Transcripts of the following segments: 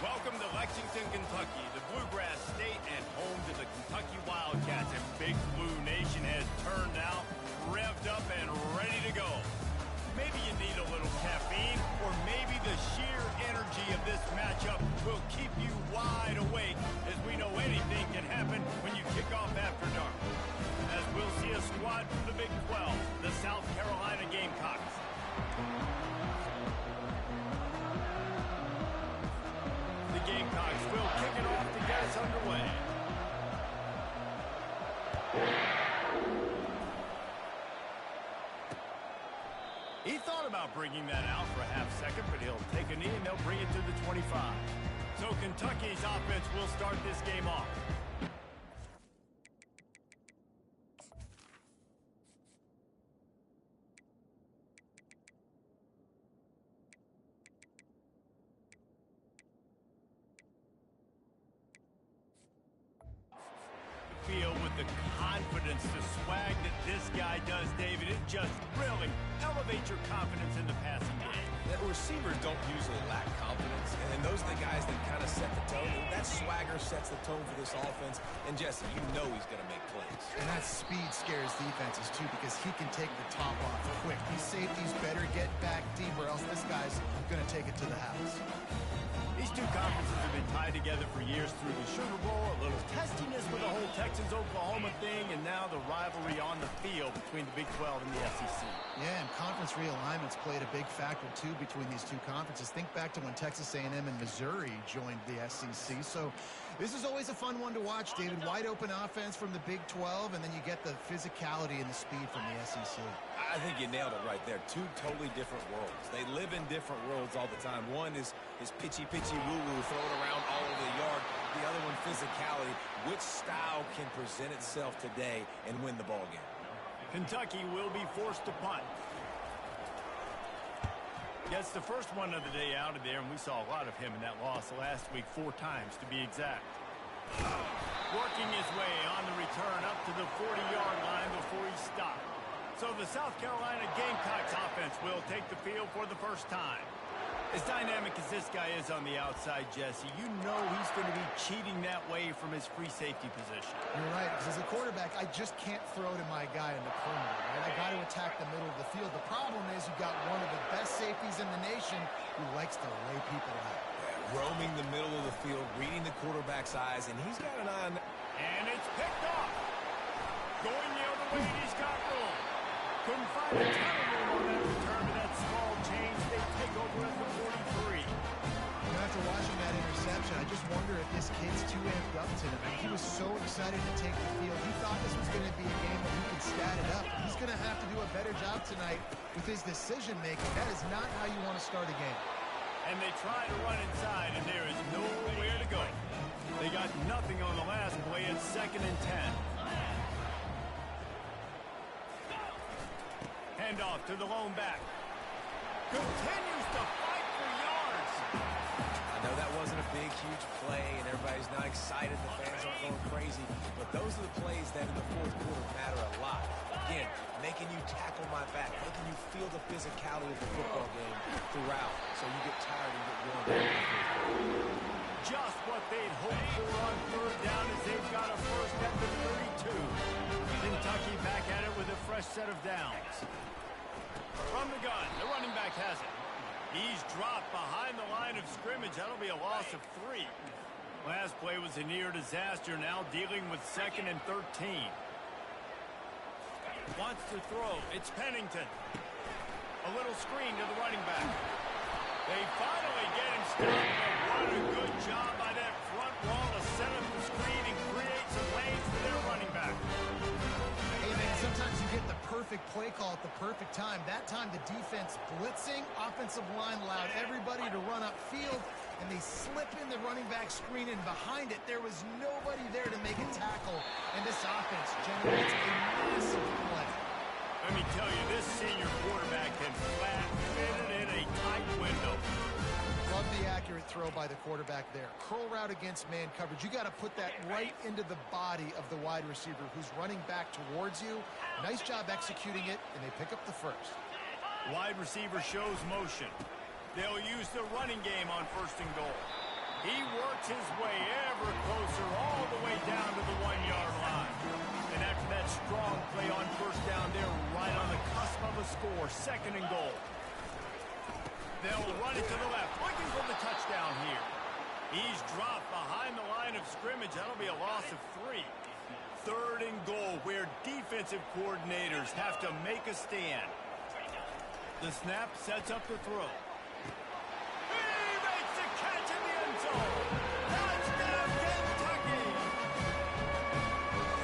Welcome to Lexington, Kentucky, the Bluegrass State and home to the Kentucky Wildcats. And Big Blue Nation has turned out, revved up, and ready to go. Maybe you need a little caffeine, or maybe the sheer energy of this matchup will keep you wide awake, as we know anything can happen when you kick off after dark. As we'll see a squad from the Big 12, the South Carolina Gamecocks. The Gamecocks will kick it off to get us underway. He thought about bringing that out for a half second, but he'll take a knee and they'll bring it to the 25. So Kentucky's offense will start this game off. Feel with the confidence, the swag that this guy does, David, it just really elevates your confidence in the passing game. The receivers don't usually lack confidence, and those are the guys that kind of set the tone. That swagger sets the tone for this offense, and Jesse, you know he's going to make plays. And that speed scares defenses, too, because he can take the top off quick. These safeties better get back deep, or else this guy's going to take it to the house. These two conferences have been tied together for years through the Sugar Bowl, a little testiness with the whole Texans-Oklahoma thing, and now the rivalry on the field between the Big 12 and the SEC. Yeah, and conference realignments played a big factor, too, between these two conferences. Think back to when Texas A&M and Missouri joined the SEC. So this is always a fun one to watch, David. Wide open offense from the Big 12, and then you get the physicality and the speed from the SEC. I think you nailed it right there. Two totally different worlds. They live in different worlds all the time. One is pitchy, woo-woo, throw it around all over the yard. The other one, physicality. Which style can present itself today and win the ball game? Kentucky will be forced to punt. Gets the first one of the day out of there, and we saw a lot of him in that loss last week, 4 times to be exact. Working his way on the return up to the 40-yard line before he stopped. So the South Carolina Gamecocks offense will take the field for the first time. As dynamic as this guy is on the outside, Jesse, you know he's going to be cheating that way from his free safety position. You're right, because as a quarterback, I just can't throw to my guy in the perimeter, right? I got to attack the middle of the field. The problem is you got one of the best safeties in the nation who likes to lay people out. Yeah, roaming the middle of the field, reading the quarterback's eyes, and he's got an eye on... And it's picked off. Going the other way, and he's got room. Couldn't find a ton of room on that return to that small change. They take over at the 43. After watching that interception, I just wonder if this kid's too amped up tonight. He was so excited to take the field. He thought this was going to be a game where he could stat it up. He's going to have to do a better job tonight with his decision-making. That is not how you want to start a game. And they try to run inside, and there is nowhere to go. They got nothing on the last play. It's 2nd and 10. Handoff to the lone back. Continues to fight for yards. I know that wasn't a big, huge play, and everybody's not excited. The fans aren't going crazy. But those are the plays that in the fourth quarter matter a lot. Again, making you tackle my back, making you feel the physicality of the football game throughout, so you get tired and get worn down. Just what they'd hoped for on 3rd down as they've got a first at the 32. Kentucky back at it with a fresh set of downs. From the gun, the running back has it. He's dropped behind the line of scrimmage. That'll be a loss of 3. Last play was a near disaster, now dealing with 2nd and 13. Wants to throw. It's Pennington. A little screen to the running back. They finally get him stopped, but what a good job by that front wall to set up the screen and create some lanes for their running back. Hey, man, sometimes you get the perfect play call at the perfect time. That time the defense blitzing, offensive line allowed everybody to run upfield, and they slip in the running back screen, and behind it there was nobody there to make a tackle, and this offense generates a massive play. Let me tell you, this senior quarterback can flat fit it in a tight window. Love the accurate throw by the quarterback there. Curl route against man coverage. You got to put that right into the body of the wide receiver who's running back towards you. Nice job executing it, and they pick up the first. Wide receiver shows motion. They'll use the running game on 1st and goal. He works his way ever closer all the way down to the 1-yard line. And after that strong play on first down, they're right on the cusp of a score. 2nd and goal. They'll run it to the left, looking for the touchdown here. He's dropped behind the line of scrimmage. That'll be a loss of 3. 3rd and goal, where defensive coordinators have to make a stand. The snap sets up the throw. He makes the catch in the end zone. Touchdown, Kentucky!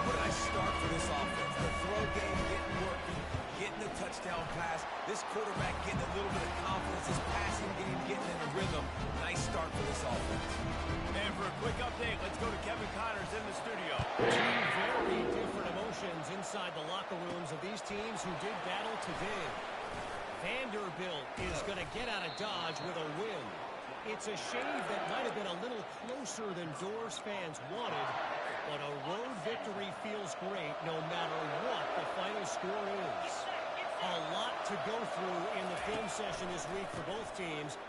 When I start for this offense, the throw game getting working, getting the touchdown pass, this quarterback getting a little bit of confidence, this passing game getting in a rhythm. Nice start for this offense. And for a quick update, let's go to Kevin Connors in the studio. Two very different emotions inside the locker rooms of these teams who did battle today. Vanderbilt is going to get out of Dodge with a win. It's a shave that might have been a little closer than Doors fans wanted, but a road victory feels great no matter what the final score is. A lot to go through in the film session this week for both teams,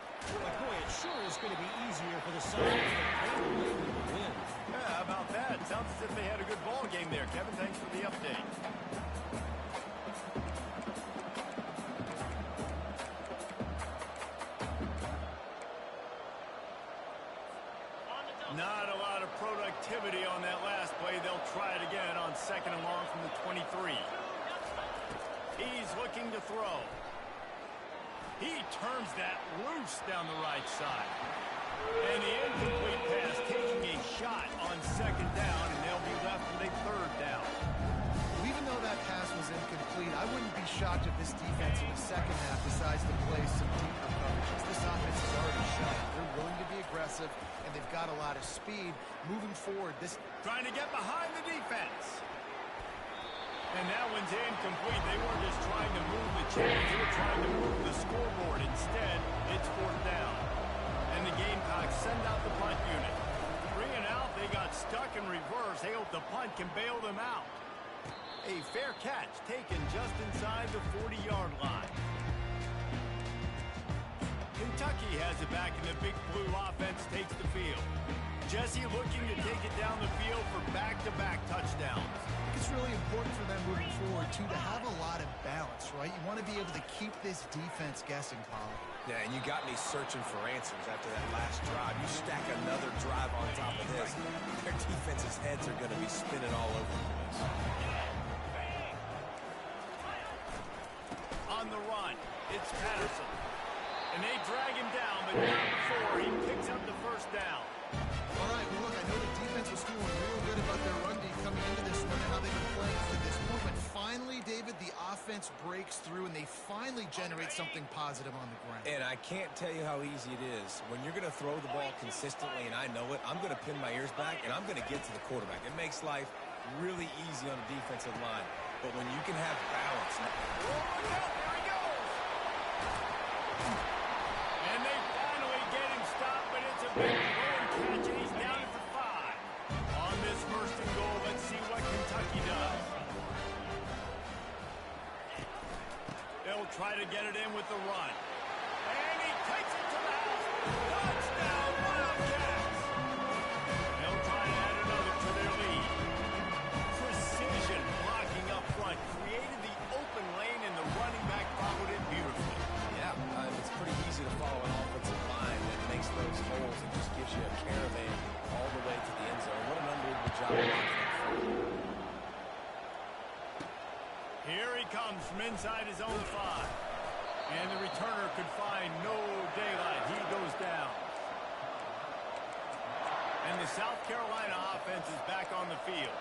but boy, it sure is going to be easier for the sides that came away with the win. Yeah, how about that? Sounds as if they had a good ball game there. Kevin, thanks for the update. Not a lot of productivity on that last play. They'll try it again on 2nd and long from the 23. He's looking to throw. He turns that loose down the right side. And the incomplete pass taking a shot on 2nd down, and they'll be left with a 3rd down. Even though that pass was incomplete, I wouldn't be shocked if this defense in the second half decides to play some deeper coverages. This offense is already shown. They're willing to be aggressive, and they've got a lot of speed. Moving forward, this... Trying to get behind the defense. And that one's incomplete. They weren't just trying to move the chains. They were trying to move the scoreboard. Instead, it's 4th down. And the Gamecocks send out the punt unit. 3 and out, they got stuck in reverse. They hope the punt can bail them out. A fair catch taken just inside the 40-yard line. Kentucky has it back, and the Big Blue offense takes the field. Jesse looking to take it down the field for back-to-back touchdowns. It's really important for them moving forward, too, to have a lot of balance, right? You want to be able to keep this defense guessing, Paul. Yeah, and you got me searching for answers after that last drive. You stack another drive on top of this, their defense's heads are going to be spinning all over the place. On the run, it's Patterson. And they drag him down, but not before he picks up the 1st down. All right, well, look, I know the defense was feeling real good about their run D coming into this one and how they've been playing to this point. But finally, David, the offense breaks through, and they finally generate something positive on the ground. And I can't tell you how easy it is. When you're going to throw the ball consistently, and I know it, I'm going to pin my ears back, and I'm going to get to the quarterback. It makes life really easy on the defensive line. But when you can have balance... Oh, look out, there he goes! And they finally get him stopped, but it's a big catch, and he's down at the 5. On this 1st and goal, let's see what Kentucky does. They'll try to get it in with the run. And he takes it to the house. Touchdown, Wildcats! They'll try to add another to their lead. Precision blocking up front created the open lane, and the running back followed it beautifully. Yeah, it's pretty easy to follow an offensive line that makes those holes and just gives you a caravan all the way to the end zone. What an unbelievable job of blocking up front. Here he comes from inside his own 5. And the returner could find no daylight. He goes down. And the South Carolina offense is back on the field.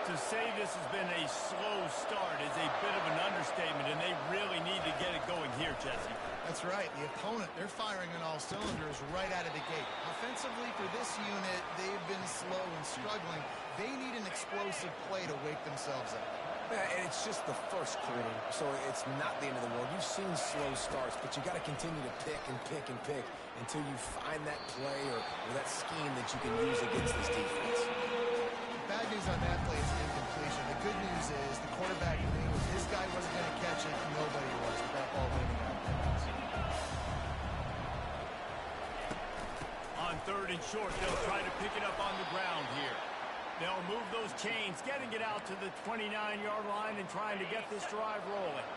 To say this has been a slow start is a bit of an understatement, and they really need to get it going here, Jesse. That's right. The opponent, they're firing on all cylinders right out of the gate. Offensively, for this unit, they've been slow and struggling. They need an explosive play to wake themselves up. Yeah, and it's just the 1st quarter, so it's not the end of the world. You've seen slow starts, but you got to continue to pick and pick and pick until you find that play or that scheme that you can use against this defense. Bad news on that play is an incompletion. The good news is the quarterback knew if this guy wasn't going to catch it, nobody was with that ball landing out. On On 3rd and short, they'll try to pick it up on the ground here. They'll move those chains, getting it out to the 29-yard line and trying to get this drive rolling.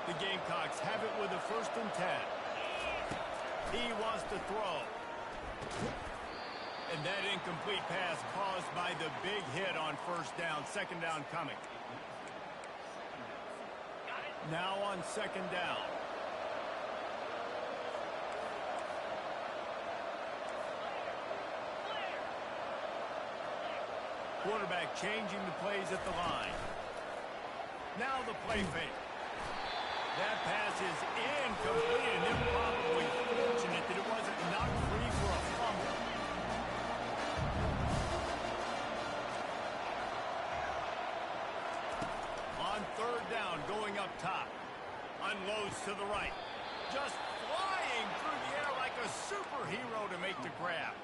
The Gamecocks have it with a 1st and 10. He wants to throw. And that incomplete pass caused by the big hit on 1st down. 2nd down coming. Now on 2nd down. Quarterback changing the plays at the line. Now the play fake. That pass is incomplete, and they're probably fortunate that it wasn't knocked free for a fumble. On 3rd down, going up top. Unloads to the right. Just flying through the air like a superhero to make the grab.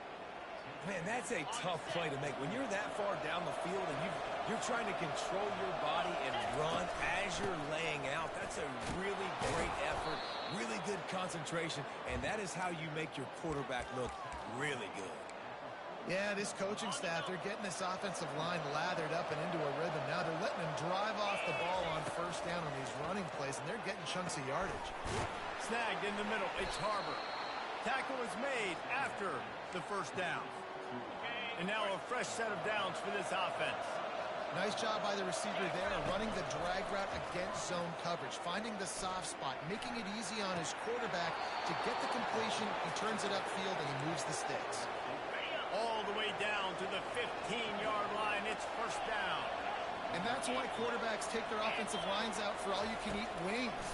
Man, that's a tough play to make. When you're that far down the field and you're trying to control your body and run as you're laying out, that's a really great effort, really good concentration, and that is how you make your quarterback look really good. Yeah, this coaching staff, they're getting this offensive line lathered up and into a rhythm. Now they're letting them drive off the ball on 1st down on these running plays, and they're getting chunks of yardage. Snagged in the middle. It's Harbor. Tackle is made after the 1st down. And now a fresh set of downs for this offense. Nice job by the receiver there, running the drag route against zone coverage, finding the soft spot, making it easy on his quarterback to get the completion. He turns it upfield and he moves the sticks. All the way down to the 15-yard line. It's 1st down. And that's why quarterbacks take their offensive lines out for all-you-can-eat wings.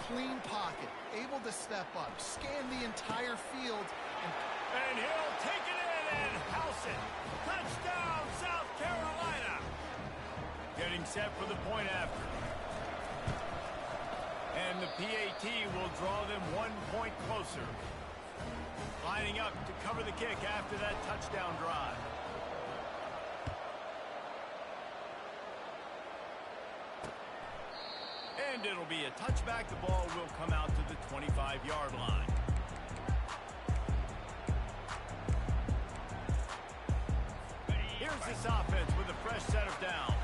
Clean pocket, able to step up, scan the entire field. And he'll take it in and house it. Touchdown, South Carolina. Getting set for the point after. And the PAT will draw them 1 point closer. Lining up to cover the kick after that touchdown drive. And it'll be a touchback. The ball will come out to the 25-yard line. Here's this offense with a fresh set of downs.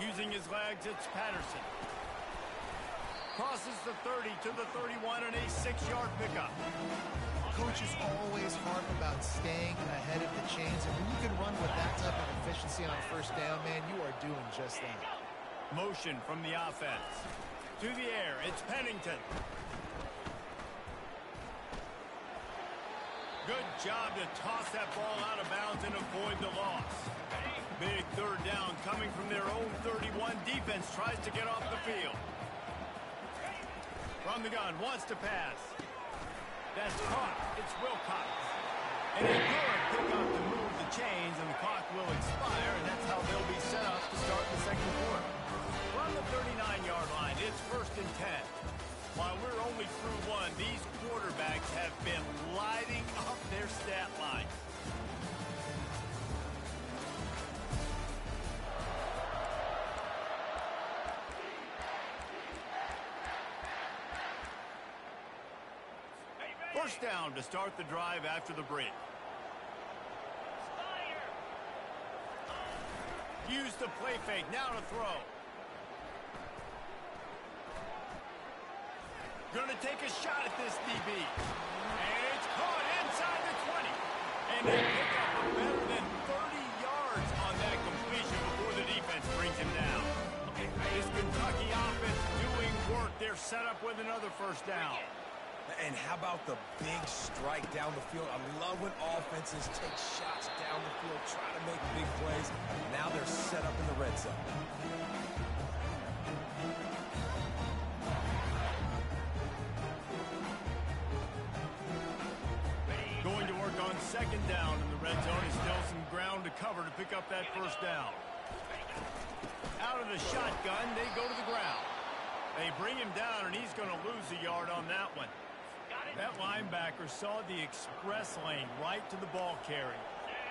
Using his legs, it's Patterson. Crosses the 30 to the 31 and a 6-yard pickup. Coaches always harp about staying ahead of the chains, and when you can run with that type of efficiency on 1st down, man, you are doing just that. Motion from the offense. To the air, it's Pennington. Good job to toss that ball out of bounds and avoid the loss. Big 3rd down coming from their own 31. Defense tries to get off the field. From the gun, wants to pass. That's caught. It's Wilcox. And a good pickup to move the chains, and the clock will expire, and that's how they'll be set up to start the 2nd quarter. From the 39-yard line, it's 1st and 10. While we're only through 1, these quarterbacks have been lighting up their stat line. First down to start the drive after the break. Use the play fake. Now to throw. Going to take a shot at this DB. And it's caught inside the 20. And they pick up better than 30 yards on that completion before the defense brings him down. This Kentucky offense doing work. They're set up with another 1st down. And how about the big strike down the field? I love when offenses take shots down the field, try to make big plays. Now they're set up in the red zone. Going to work on 2nd down in the red zone. Is still some ground to cover to pick up that 1st down. Out of the shotgun, they go to the ground. They bring him down, and he's going to lose a yard on that one. That linebacker saw the express lane right to the ball carrier.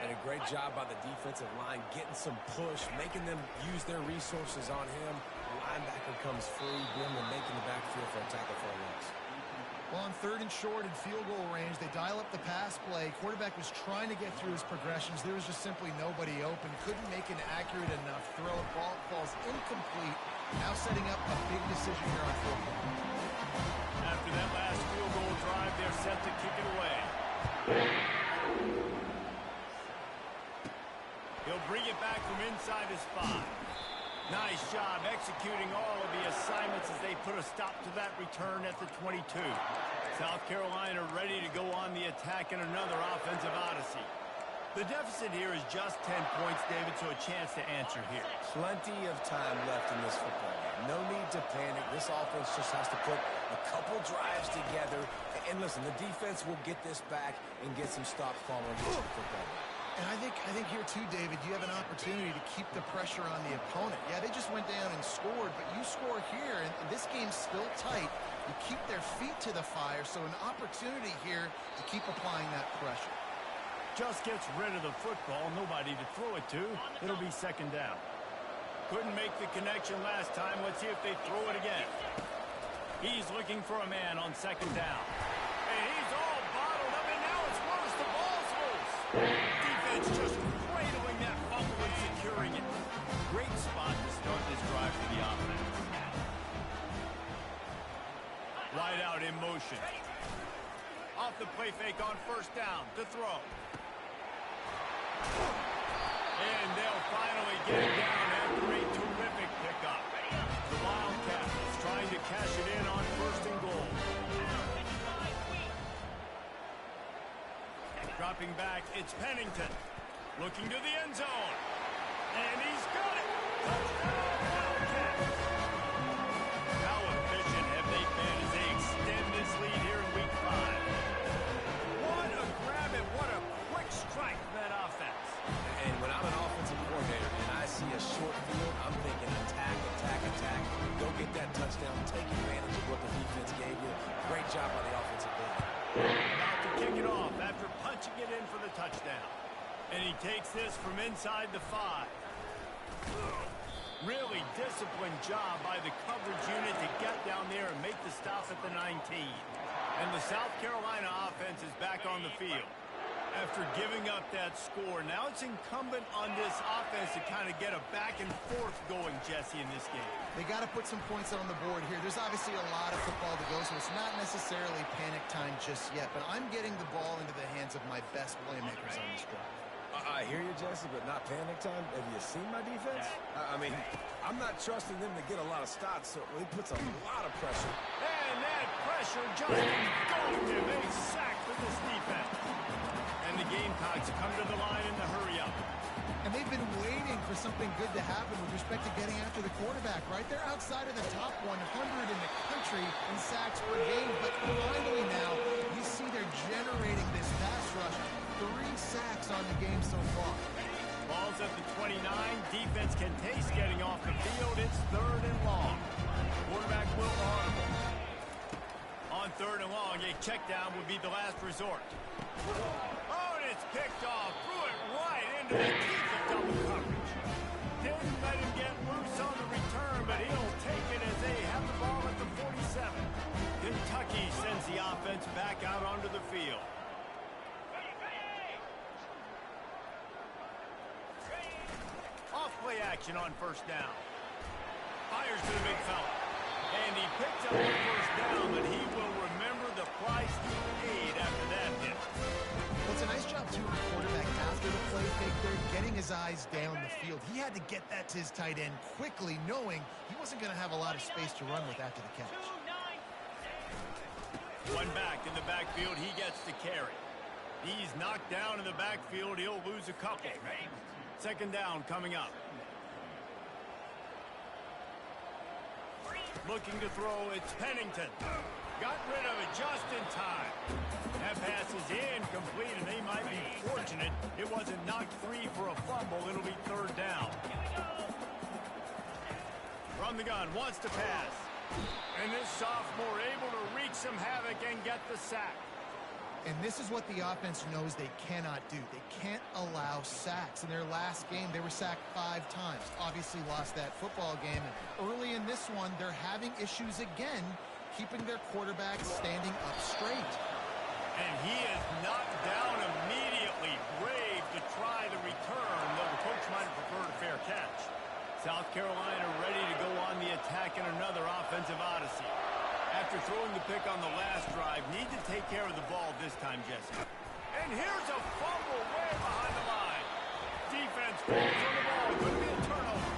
And a great job by the defensive line, getting some push, making them use their resources on him. The linebacker comes free, bringing the make in the backfield for a tackle for a loss. Well, on 3rd and short and field goal range, they dial up the pass play. Quarterback was trying to get through his progressions. There was just simply nobody open. Couldn't make an accurate enough throw. Ball falls incomplete. Now setting up a big decision here on 4th down. After that last field goal drive, they're set to kick it away. He'll bring it back from inside his 5. Nice job executing all of the assignments as they put a stop to that return at the 22. South Carolina ready to go on the attack in another offensive odyssey. The deficit here is just 10 points, David, so a chance to answer here. Plenty of time left in this football game. No need to panic. This offense just has to put a couple drives together. And listen, the defense will get this back and get some stops following this football game. And I think here too, David, you have an opportunity to keep the pressure on the opponent. Yeah, they just went down and scored, but you score here, and this game's still tight. You keep their feet to the fire, so an opportunity here to keep applying that pressure. Just gets rid of the football, nobody to throw it to. It'll be 2nd down. Couldn't make the connection last time. Let's see if they throw it again. He's looking for a man on 2nd down. And he's all bottled up, and now it's worse. The ball's loose. Defense just cradling that fumble and securing it. Great spot to start this drive for the offense. Wide out in motion. Off the play fake on 1st down to throw. And they'll finally get it down after a terrific pickup. The Wildcats trying to cash it in on 1st and goal. Dropping back, it's Pennington. Looking to the end zone. And he's got it. Touchdown, Wildcats. How efficient have they been as they extend this lead here in Week 5? What a grab and what a quick strike from that offense. And when I'm an offensive coordinator and I see a short field, I'm thinking attack, attack, attack. Go get that touchdown. Take advantage of what the defense gave you. Great job by the offensive line. About to kick it off after punching it in for the touchdown. And he takes this from inside the 5. Really disciplined job by the coverage unit to get down there and make the stop at the 19. And the South Carolina offense is back on the field. After giving up that score, now it's incumbent on this offense to kind of get a back and forth going, Jesse, in this game. They got to put some points on the board here. There's obviously a lot of football to go, so it's not necessarily panic time just yet, but I'm getting the ball into the hands of my best playmakers on this drive. I hear you, Jesse, but not panic time. Have you seen my defense? I mean, I'm not trusting them to get a lot of stops, so he puts a lot of pressure. And that pressure just engulfed him. A sack for this defense. And the Gamecocks come to the line in the hurry up. And they've been waiting for something good to happen with respect to getting after the quarterback, right? They're outside of the top 100 in the country in sacks per game, but finally now you see they're generating this pass rush. 3 sacks on the game so far. Ball's at the 29. Defense can taste getting off the field. It's 3rd and long. Quarterback will audible. On 3rd and long, a check down would be the last resort. Oh, and it's picked off. Threw it right into the teeth of double coverage. Didn't let him get loose on the return, but he'll take it as they have the ball at the 47. Kentucky sends the offense back out onto the field. Off-play action on 1st down. Fires to the big fella. And he picks up the 1st down, but he will remember the price he paid after that hit. Well, it's a nice job, too, of the quarterback after the play fake there, getting his eyes down the field. He had to get that to his tight end quickly, knowing he wasn't going to have a lot of space to run with after the catch. One back in the backfield, he gets to carry. He's knocked down in the backfield. He'll lose a couple. 2nd down coming up. Looking to throw, it's Pennington. Got rid of it just in time. That pass is incomplete, and they might be fortunate it wasn't knocked free for a fumble. It'll be 3rd down. From the gun, wants to pass. And this sophomore able to wreak some havoc and get the sack. And this is what the offense knows they cannot do. They can't allow sacks. In their last game, they were sacked 5 times. Obviously lost that football game. And early in this one, they're having issues again keeping their quarterback standing up straight. And he is knocked down immediately. Brave to try the return, though the coach might have preferred a fair catch. South Carolina ready to go on the attack in another offensive odyssey. After throwing the pick on the last drive, need to take care of the ball this time, Jesse. And here's a fumble way behind the line. Defense falls on the ball. Could be a turnover.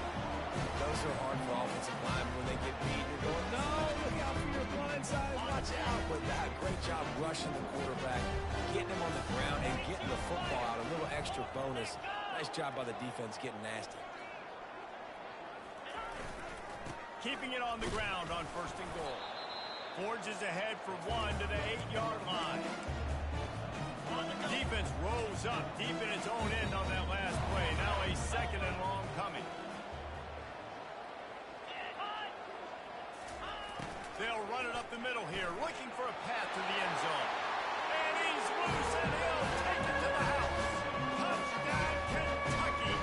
Those are hard for offensive linemen when they get beat. You're going, no, look out for your blind side. Watch out. But that great job rushing the quarterback, getting him on the ground, and getting the football out. A little extra bonus. Nice job by the defense getting nasty. Keeping it on the ground on 1st and goal. Forges ahead for 1 to the 8-yard line. Defense rolls up deep in its own end on that last play. Now a 2nd and long coming. They'll run it up the middle here, looking for a path to the end zone. And he's loose, and he'll take it to the house. Touchdown, Kentucky.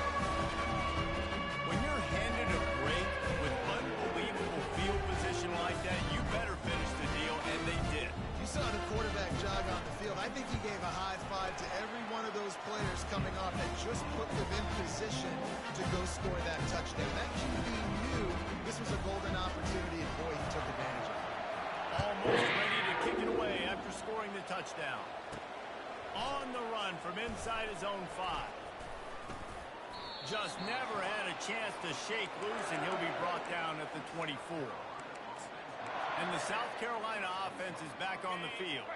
When you're handed a break with unbelievable field position like that, you better finish the deal, and they did. You saw the quarterback jog on the field. I think he gave a high five to every one of those players coming off that just put them in position to go score that touchdown. That QB knew this was a golden opportunity, and boy, he took advantage of it. Almost ready to kick it away after scoring the touchdown. On the run from inside his own 5. Just never had a chance to shake loose, and he'll be brought down at the 24. And the South Carolina offense is back on the field.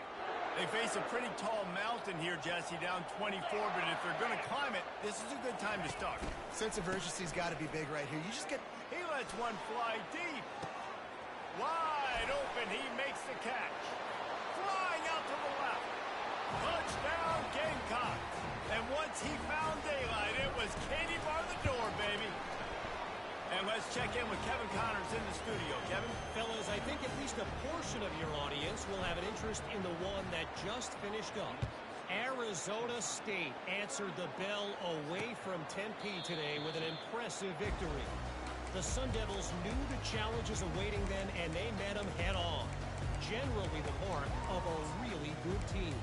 They face a pretty tall mountain here, Jesse, down 24, but if they're going to climb it, this is a good time to start. Sense of urgency's got to be big right here. You just get... He lets one fly deep. Wide open, he makes the catch. Flying out to the left. Touchdown, Gamecocks. And once he found daylight, it was Katie bar the door, baby. And let's check in with Kevin Connors in the studio. Kevin? Fellas, I think at least a portion of your audience will have an interest in the one that just finished up. Arizona State answered the bell away from Tempe today with an impressive victory. The Sun Devils knew the challenges awaiting them, and they met them head-on. Generally the mark of a really good team.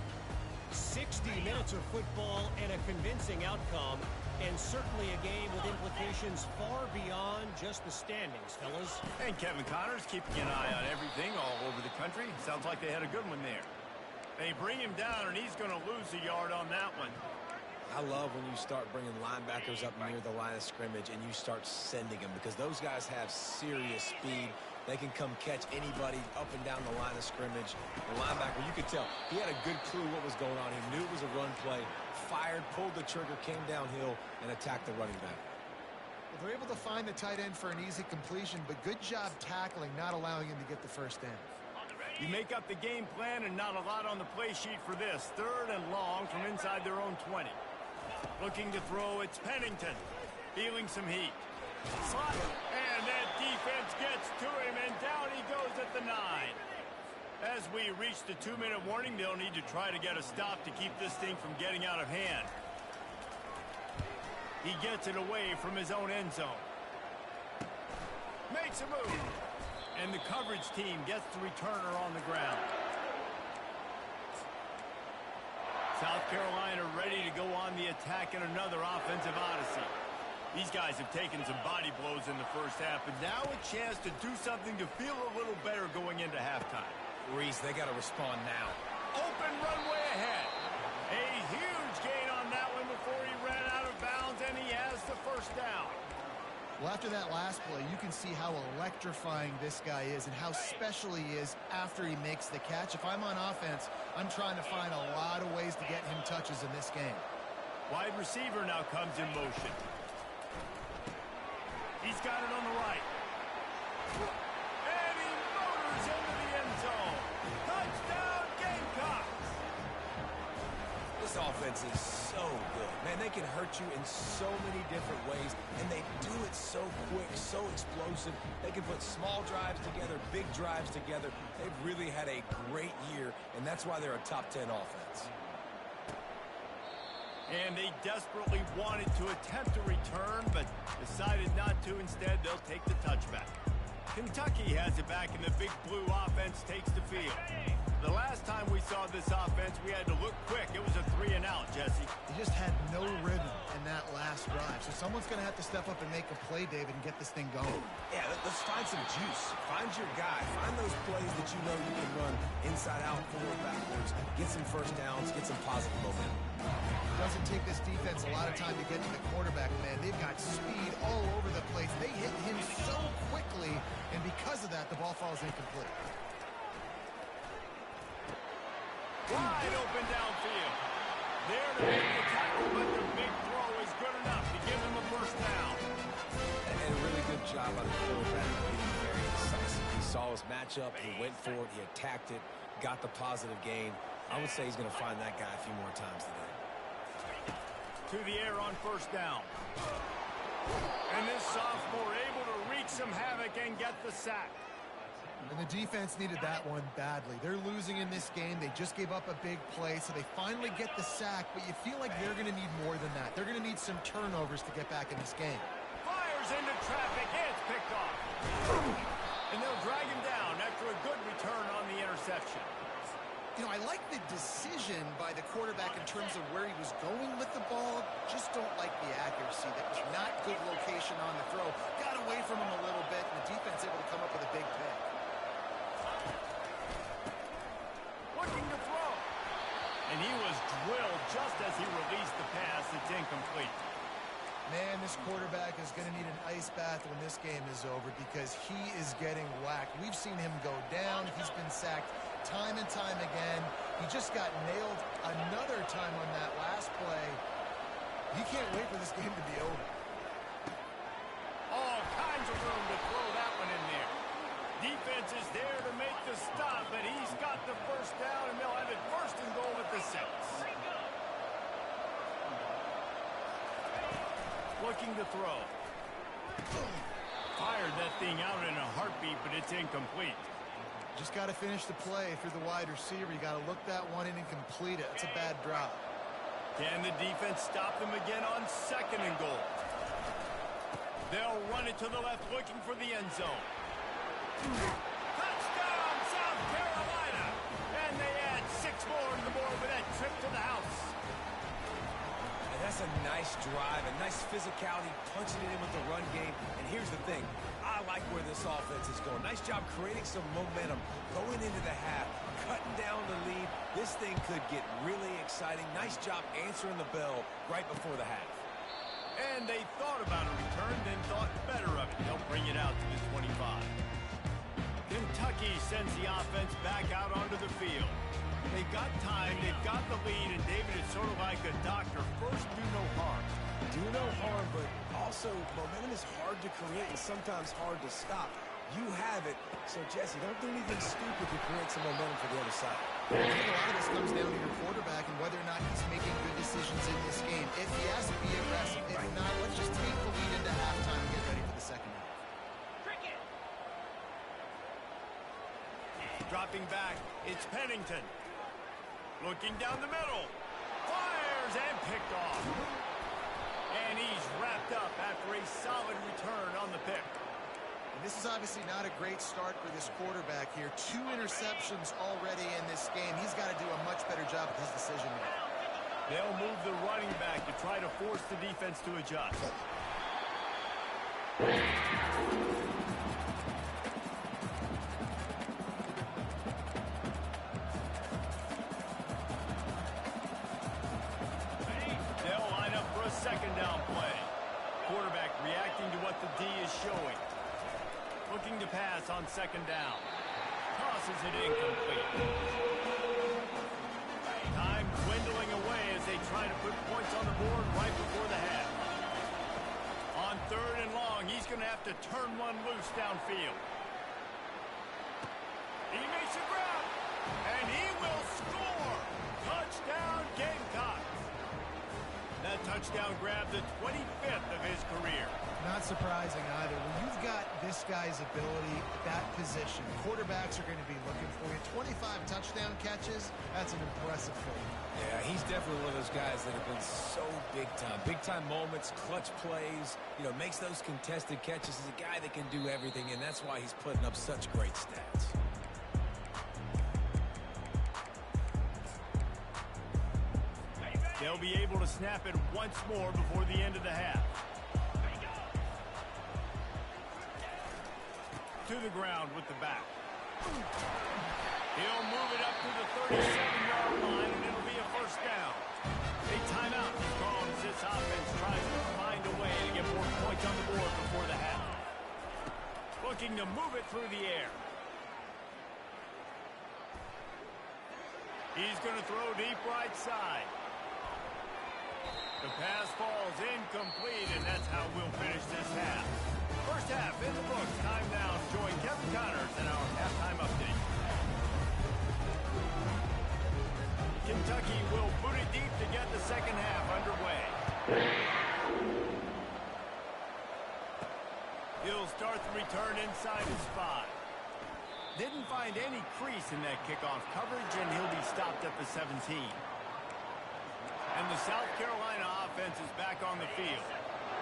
60 minutes of football and a convincing outcome, and certainly a game with implications far beyond just the standings, fellas. And Kevin Connors keeping an eye on everything all over the country. Sounds like they had a good one there. They bring him down, and he's going to lose a yard on that one. I love when you start bringing linebackers up near the line of scrimmage and you start sending them, because those guys have serious speed. They can come catch anybody up and down the line of scrimmage. The linebacker, you could tell, he had a good clue what was going on. He knew it was a run play, fired, pulled the trigger, came downhill, and attacked the running back. Well, they're able to find the tight end for an easy completion, but good job tackling, not allowing him to get the first down. You make up the game plan, and not a lot on the play sheet for this. 3rd and long from inside their own 20. Looking to throw, it's Pennington. Feeling some heat. Slot, and that defense gets to him, and down he goes at the 9. As we reach the 2-minute warning, they'll need to try to get a stop to keep this thing from getting out of hand. He gets it away from his own end zone. Makes a move. And the coverage team gets the returner on the ground. South Carolina ready to go on the attack in another offensive odyssey. These guys have taken some body blows in the first half, but now a chance to do something to feel a little better going into halftime. Reese, they got to respond now. Open runway ahead. A huge gain on that one before he ran out of bounds, and he has the first down. Well, after that last play, you can see how electrifying this guy is and how special he is after he makes the catch. If I'm on offense, I'm trying to find a lot of ways to get him touches in this game. Wide receiver now comes in motion. He's got it on the right. And he motors into the end zone. Touchdown, Gamecocks! This offense offense is so good. Man, they can hurt you in so many different ways, and they do it so quick, so explosive. They can put small drives together, big drives together. They've really had a great year, and that's why they're a top 10 offense. And they desperately wanted to attempt a return, but decided not to. Instead, they'll take the touchback. Kentucky has it back, and the Big Blue offense takes the field. The last time we saw this offense, we had to look quick. It was a 3-and-out, Jesse. They just had no rhythm in that last drive. So someone's going to have to step up and make a play, David, and get this thing going. Yeah, let's find some juice. Find your guy. Find those plays that you know you can run inside out, forward, backwards. Get some first downs. Get some positive momentum. It doesn't take this defense a lot of time to get to the quarterback, man. They've got speed all over the place. They hit him so quickly, and because of that, the ball falls incomplete. Wide open downfield. There to make the tackle, but the big throw is good enough to give him a first down. And a really good job by the quarterback being very decisive. He saw his matchup, he went for it, he attacked it, got the positive gain. I would say he's going to find that guy a few more times today. To the air on first down. And this sophomore able to wreak some havoc and get the sack. And the defense needed that one badly. They're losing in this game. They just gave up a big play, so they finally get the sack, but you feel like they're going to need more than that. They're going to need some turnovers to get back in this game. Fires into traffic. It's picked off. And they'll drag him down after a good return on the interception. You know, I like the decision by the quarterback in terms of where he was going with the ball. Just don't like the accuracy. That was not good location on the throw. Got away from him a little bit, and the defense able to come up with a big pick. Looking to throw. And he was drilled just as he released the pass. It's incomplete. Man, this quarterback is going to need an ice bath when this game is over because he is getting whacked. We've seen him go down. He's been sacked time and time again. He just got nailed another time on that last play. He can't wait for this game to be over. All kinds of room to throw that one in there. Defense is there to make the stop, but he's got the first down, and they'll have it first and goal at the 6. Looking to throw. Fired that thing out in a heartbeat, but it's incomplete. Just got to finish the play if you're the wide receiver. You got to look that one in and complete it. It's a bad drop. Can the defense stop them again on second and goal? They'll run it to the left, looking for the end zone. Touchdown, South Carolina! And they add 6 more to the board with that trip to the house. And that's a nice drive, a nice physicality, punching it in with the run game. And here's the thing. I like where this offense is going. Nice job creating some momentum, going into the half, cutting down the lead. This thing could get really exciting. Nice job answering the bell right before the half. And they thought about a return, then thought better of it. They'll bring it out to the 25. Kentucky sends the offense back out onto the field. They've got time, they've got the lead, and David is sort of like a doctor. First, do no harm. Do no harm, but also momentum is hard to create and sometimes hard to stop. You have it, so Jesse, don't do anything stupid to create some momentum for the other side. I think a lot of this comes down to your quarterback and whether or not he's making good decisions in this game. If he has to be aggressive, if not, let's just take the lead into halftime and get ready for the second half. Dropping back, it's Pennington. Looking down the middle. Fires and picked off. And he's wrapped up after a solid return on the pick. And this is obviously not a great start for this quarterback here. 2 interceptions already in this game. He's got to do a much better job with his decision making. They'll move the running back to try to force the defense to adjust. They'll line up for a second down play. Quarterback reacting to what the D is showing. Looking to pass on second down. Tosses it incomplete. Time dwindling away as they try to put points on the board right before the half. On third and long, he's going to have to turn one loose downfield. He makes a grab, and he will score. Touchdown, Gamecocks. That touchdown grabbed the 25th of his career. Not surprising either. When you've got this guy's ability at that position, quarterbacks are going to be looking for you. 25 touchdown catches, that's an impressive feat. Yeah, he's definitely one of those guys that have been so big time. Big time moments, clutch plays, makes those contested catches. He's a guy that can do everything, and that's why he's putting up such great stats. They'll be able to snap it once more before the end of the half. To the ground with the back. He'll move it up to the 37-yard line, and it'll be a first down. A timeout is called as this offense tries to find a way to get more points on the board before the half. Looking to move it through the air. He's going to throw deep right side. The pass falls incomplete, and that's how we'll finish this half. First half in the books. Time now to join Kevin Connors in our halftime update. Kentucky will boot it deep to get the second half underway. He'll start the return inside his 5. Didn't find any crease in that kickoff coverage, and he'll be stopped at the 17. And the South Carolina offense is back on the field.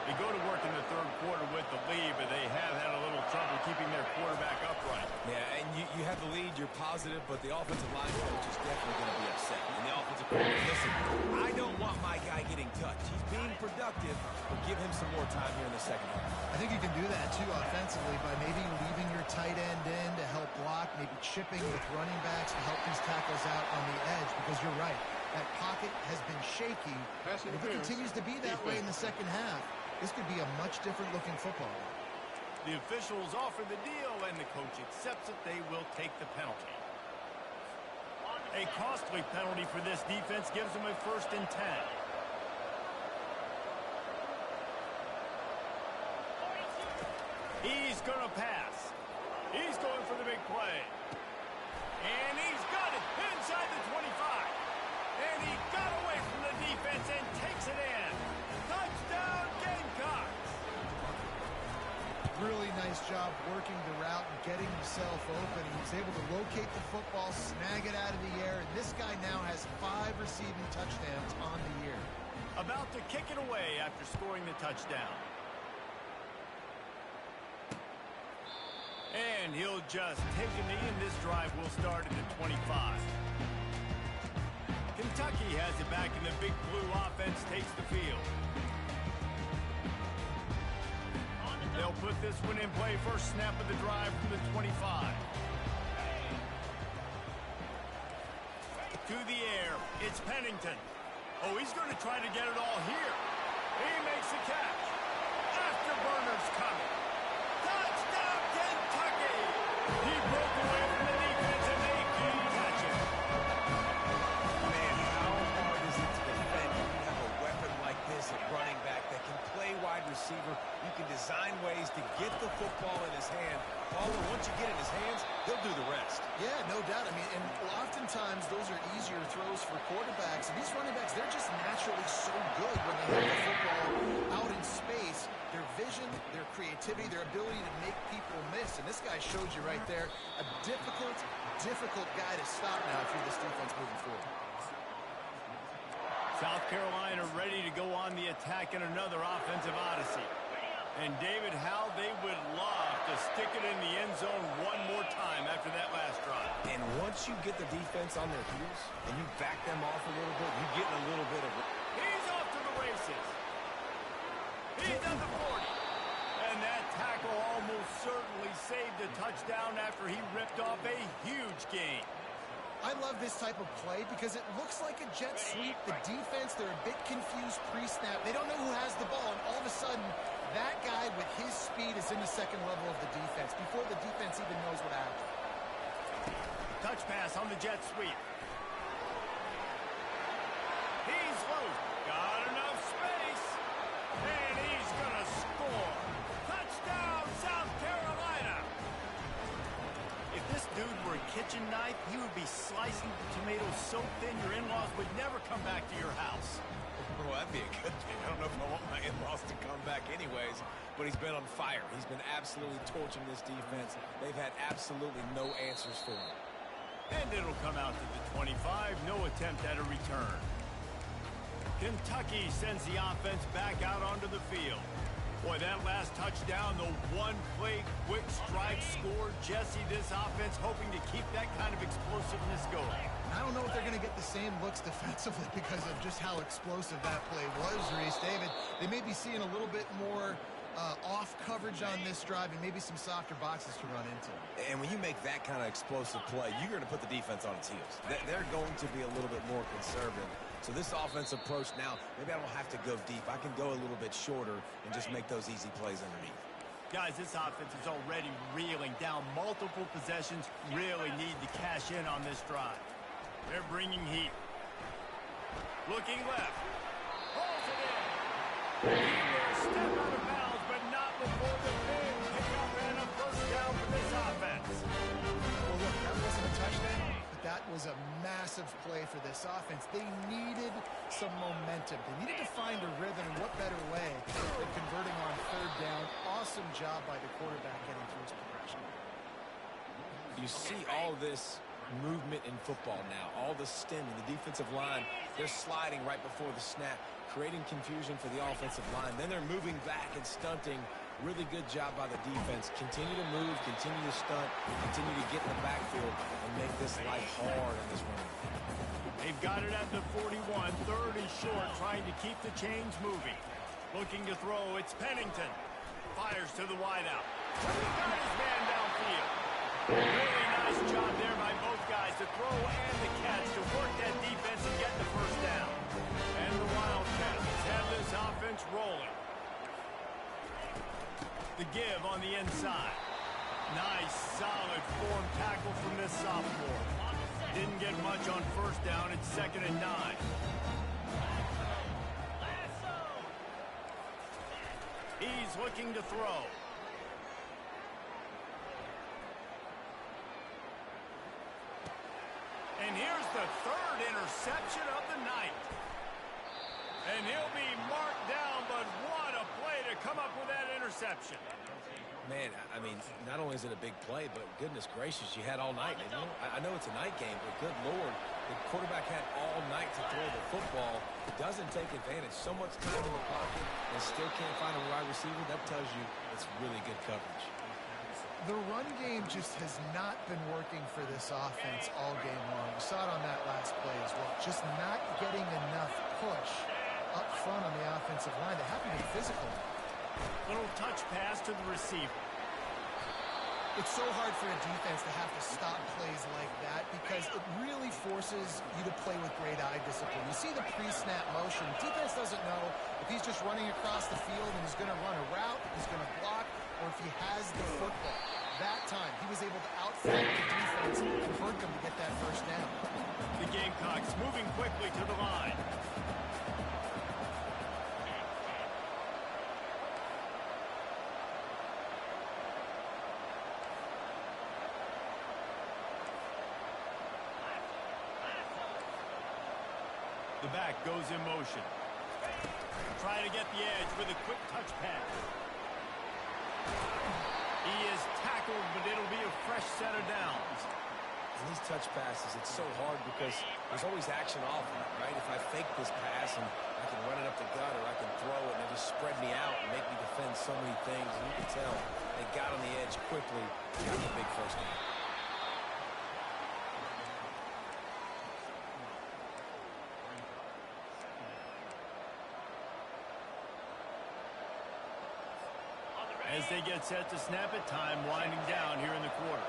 They go to work in the third quarter with the lead, but they have had a little trouble keeping their quarterback upright. Yeah, and you have the lead, you're positive, but the offensive line coach is definitely going to be upset. And the offensive coach, listen, I don't want my guy getting touched. He's being productive, but give him some more time here in the second half. I think you can do that, too, offensively, by maybe leaving your tight end in to help block, maybe chipping with running backs to help these tackles out on the edge, because you're right. That pocket has been shaky. And if it continues to be that way in the second half, this could be a much different looking football. The officials offer the deal, and the coach accepts it. They will take the penalty. A costly penalty for this defense gives them a 1st and 10. He's going to pass. He's going for the big play. And he's got it inside the 25. And he got away from the defense and takes it in. Touchdown, Gamecocks. Really nice job working the route and getting himself open. He was able to locate the football, snag it out of the air, and this guy now has 5 receiving touchdowns on the year. About to kick it away after scoring the touchdown. And he'll just take a knee, and this drive will start at the 25. Kentucky has it back, and the Big Blue offense takes the field. They'll put this one in play. First snap of the drive from the 25. To the air. It's Pennington. Oh, he's going to try to get it all here. He makes the catch. Afterburner's coming. Touchdown, Kentucky! He broke away from the defense, and they can't catch him. Man, how hard is it to defend when you have a weapon like this at running back that can play wide receiver? You can design ways to get the football in his hand. Once you get it in his hands, he'll do the rest. Yeah, no doubt. I mean, and oftentimes those are easier throws for quarterbacks. And these running backs, they're just naturally so good when they have the football out in space. Their vision, their creativity, their ability to make people miss. And this guy shows you right there a difficult guy to stop now if you're this defense moving forward. South Carolina ready to go on the attack in another offensive odyssey. And David, how they would love to stick it in the end zone one more time after that last drive. And once you get the defense on their heels and you back them off a little bit, you get a little bit of... He's off to the races. He's at the 40. And that tackle almost certainly saved a touchdown after he ripped off a huge gain. I love this type of play because it looks like a jet sweep. The defense, they're a bit confused pre-snap. They don't know who has the ball, and all of a sudden, that guy with his speed is in the second level of the defense before the defense even knows what happened. Touch pass on the jet sweep. He's loose. Got enough space. And he's going to score. Touchdown, South Carolina. If this dude were a kitchen knife, he would be slicing tomatoes so thin your in-laws would never come back to your house. Well, that'd be a good thing. I don't know if I want my in-laws to come back anyways, but he's been on fire. He's been absolutely torching this defense. They've had absolutely no answers for him. And it'll come out to the 25. No attempt at a return. Kentucky sends the offense back out onto the field. Boy, that last touchdown, the one-play quick strike score. Jesse, this offense hoping to keep that kind of explosiveness going. I don't know if they're going to get the same looks defensively because of just how explosive that play was, Reese. David, they may be seeing a little bit more off coverage on this drive and maybe some softer boxes to run into. And when you make that kind of explosive play, you're going to put the defense on its heels. They're going to be a little bit more conservative. So this offense approach now, maybe I don't have to go deep. I can go a little bit shorter and just make those easy plays underneath. Guys, this offense is already reeling down multiple possessions. Really need to cash in on this drive. They're bringing heat. Looking left. Holds it in. Step out of bounds, but not before the big pickup and a first down for this offense. Well, look, that wasn't a touchdown, but that was a massive play for this offense. They needed some momentum. They needed to find a rhythm, and what better way than converting on third down. Awesome job by the quarterback getting through his progression. You see all this movement in football now, all the stemming, the defensive line, they're sliding right before the snap, creating confusion for the offensive line. Then they're moving back and stunting. Really good job by the defense. Continue to move, continue to stunt, continue to get in the backfield and make this life hard in this run. They've got it at the 41, 30 short, trying to keep the chains moving. Looking to throw, it's Pennington. Fires to the wideout. He got his man downfield. Really nice job there by both guys to throw and the catch to work that defense and get the first down. And the Wildcats have this offense rolling. The give on the inside. Nice, solid form tackle from this sophomore. Didn't get much on first down. It's 2nd and 9. He's looking to throw. And here's the 3rd interception of the night. And he'll be marked down, but what a play to come up with that interception. Man, I mean, not only is it a big play, but goodness gracious, you had all night, didn't you? I know it's a night game, but good Lord, the quarterback had all night to throw the football. Doesn't take advantage. So much time in the pocket and still can't find a wide receiver. That tells you it's really good coverage. The run game just has not been working for this offense all game long. We saw it on that last play as well. Just not getting enough push up front on the offensive line. They haven't been physical. Little touch pass to the receiver. It's so hard for a defense to have to stop plays like that because it really forces you to play with great eye discipline. You see the pre-snap motion. Defense doesn't know if he's just running across the field and he's going to run a route, if he's going to block, or if he has the football. That time, he was able to outflank the defense and convert them to get that first down. The Gamecocks moving quickly to the line. The back goes in motion. Trying to get the edge with a quick touch pass. He is tackled, but it'll be a fresh set of downs. And these touch passes, it's so hard because there's always action off of it, right? If I fake this pass and I can run it up the gut or I can throw it and it just spread me out and make me defend so many things. And you can tell they got on the edge quickly and got the big first down. As they get set to snap it, time winding down here in the quarter.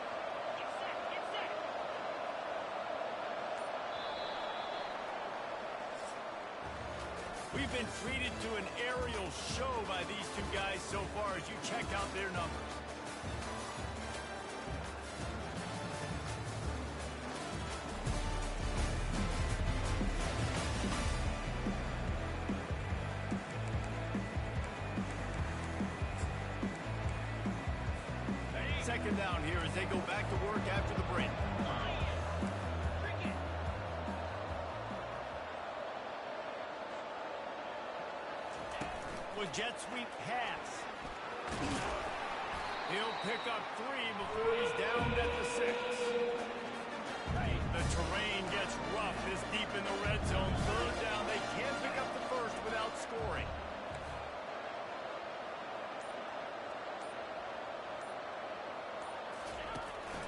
We've been treated to an aerial show by these two guys so far as you check out their numbers. second down here as they go back to work after the break. With jet sweep pass. He'll pick up 3 before he's down at the 6. The terrain gets rough this deep in the red zone. Third down, they can't pick up the first without scoring.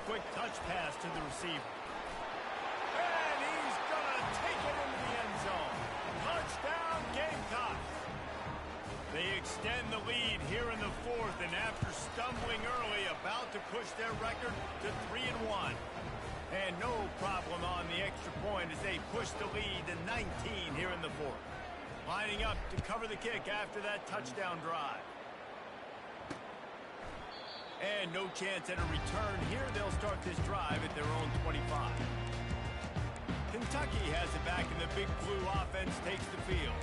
Quick touch pass to the receiver. And he's going to take it into the end zone. Touchdown, Gamecocks. They extend the lead here in the 4th, and after stumbling early, about to push their record to 3-1. And no problem on the extra point as they push the lead to 19 here in the 4th. Lining up to cover the kick after that touchdown drive. And no chance at a return here. They'll start this drive at their own 25. Kentucky has it back, and the Big Blue offense takes the field.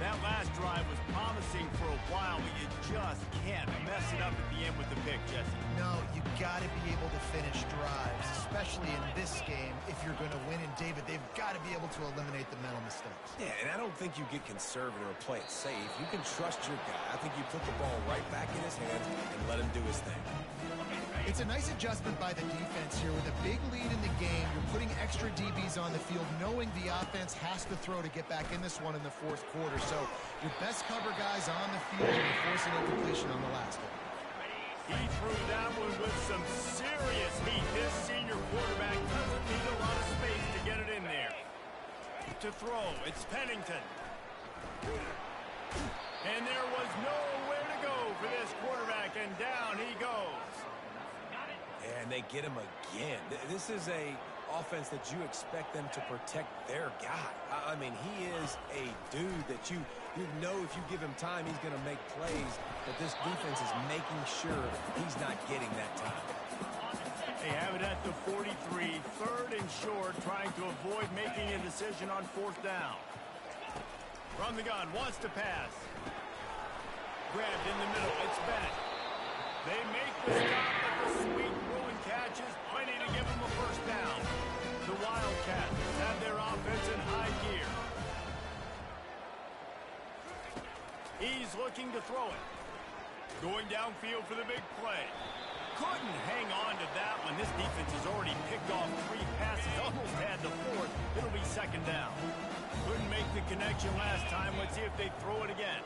That last drive was promising for a while, but you just can't mess it up at the end with the pick, Jesse. No, you got to be able to finish drives, especially in this game. If you're going to win, and David, they've got to be able to eliminate the mental mistakes. Yeah, and I don't think you get conservative or play it safe. You can trust your guy. I think you put the ball right back in his hands and let him do his thing. It's a nice adjustment by the defense here. With a big lead in the game, you're putting extra DBs on the field, knowing the offense has to throw to get back in this one in the 4th quarter. So your best cover guys on the field, and you're forcing a completion on the last one. He threw that one with some serious heat. This senior quarterback doesn't need a lot of space to get it in there. To throw, it's Pennington. And there was nowhere to go for this quarterback, and down he goes. And they get him again. This is a offense that you expect them to protect their guy. I mean, he is a dude that you know if you give him time, he's going to make plays, but this defense is making sure he's not getting that time. They have it at the 43, 3rd and short, trying to avoid making a decision on 4th down. From the gun, wants to pass. Grabbed in the middle, it's Bennett. They make the stop, but the sweet Bruin catch is plenty to give them a first down. The Wildcats have their offense in high gear. He's looking to throw it. Going downfield for the big play. Couldn't hang on to that one. This defense has already picked off 3 passes. Almost had the 4th. It'll be 2nd down. Couldn't make the connection last time. Let's see if they throw it again.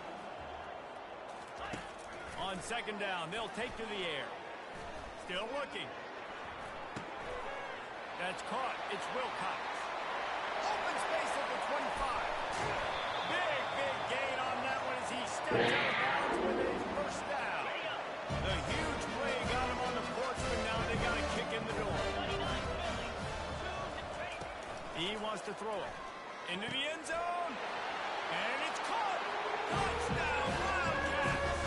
On 2nd down, they'll take to the air. Still looking. That's caught. It's Wilcox. Open space at the 25. Big gain on that one as he steps out of bounds with his first down. The huge play got him on the porch, but now they got a kick in the door. He wants to throw it. Into the end zone. And it's caught. Touchdown, Wildcats.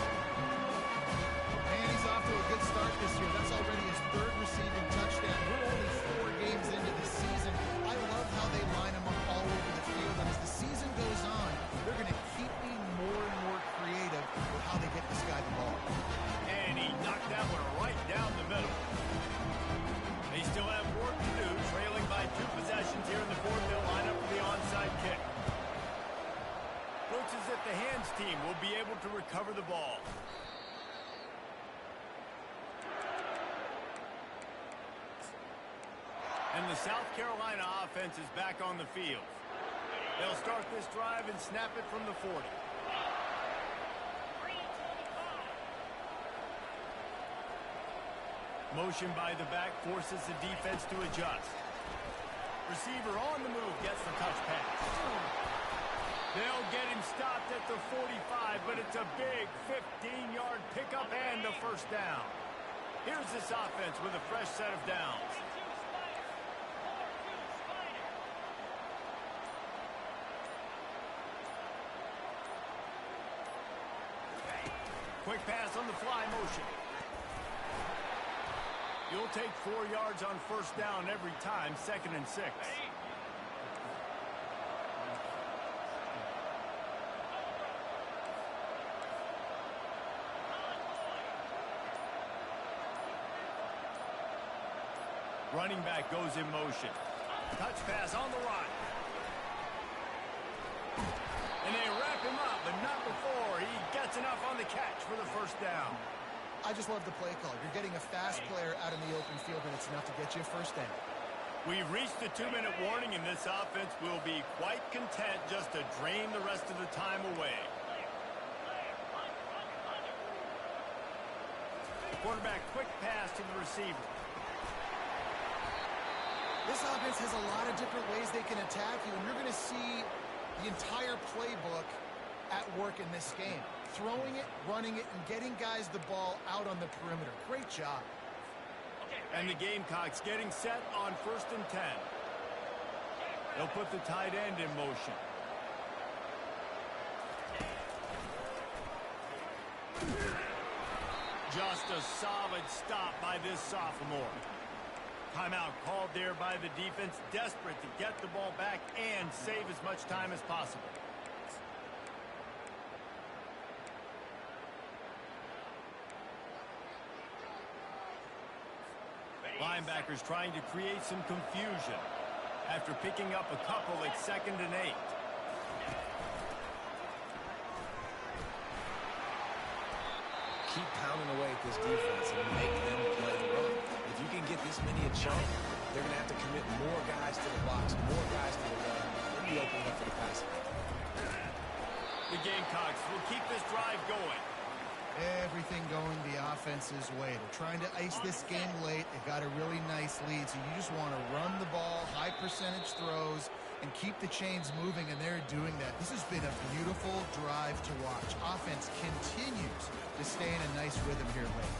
And he's off to a good start this year. That's already his 3rd receiving touchdown. We're only 4 games into the season. I love how they line him up all over the field. And as the season goes on, they're going to keep being more and more creative with how they get this guy the ball. And he knocked that one right down the middle. They still have work to do, trailing by 2 possessions here in the 4th. They'll line up for the onside kick. Looks as if the hands team will be able to recover the ball. And the South Carolina offense is back on the field. They'll start this drive and snap it from the 40. Motion by the back forces the defense to adjust. Receiver on the move gets the touch pass. They'll get him stopped at the 45, but it's a big 15-yard pickup and a first down. Here's this offense with a fresh set of downs. Quick pass on the fly motion. You'll take 4 yards on first down every time, 2nd and 6. Running back goes in motion. Touch pass on the run. And they wrap him up, but not before he gets enough on the catch for the first down. I just love the play call. You're getting a fast player out in the open field, and it's enough to get you a first down. We've reached the 2-minute warning, and this offense will be quite content just to drain the rest of the time away. Quarterback quick pass to the receiver. This offense has a lot of different ways they can attack you, and you're going to see the entire playbook at work in this game. Throwing it, running it, and getting guys the ball out on the perimeter. Great job. And the Gamecocks getting set on 1st and 10. They'll put the tight end in motion. Just a solid stop by this sophomore. Timeout called there by the defense, desperate to get the ball back and save as much time as possible. Linebackers trying to create some confusion after picking up a couple at 2nd and 8. Keep pounding away at this defense and make them play the run. If you can get this many a chunk, they're going to have to commit more guys to the box, more guys to the run. They'll be opening up for the passing. The Gamecocks will keep this drive going. Everything going the offense's way. They're trying to ice this game late. They got a really nice lead, so you just want to run the ball, high percentage throws, and keep the chains moving, and they're doing that. This has been a beautiful drive to watch. Offense continues to stay in a nice rhythm here late.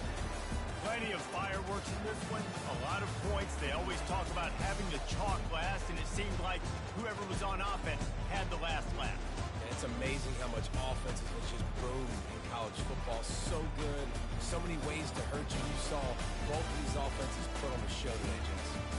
Plenty of fireworks in this one. A lot of points. They always talk about having the chalk last, and it seemed like whoever was on offense had the last laugh. And it's amazing how much offense has just boomed in college football. So good. So many ways to hurt you. You saw both of these offenses put on the show today, Jason.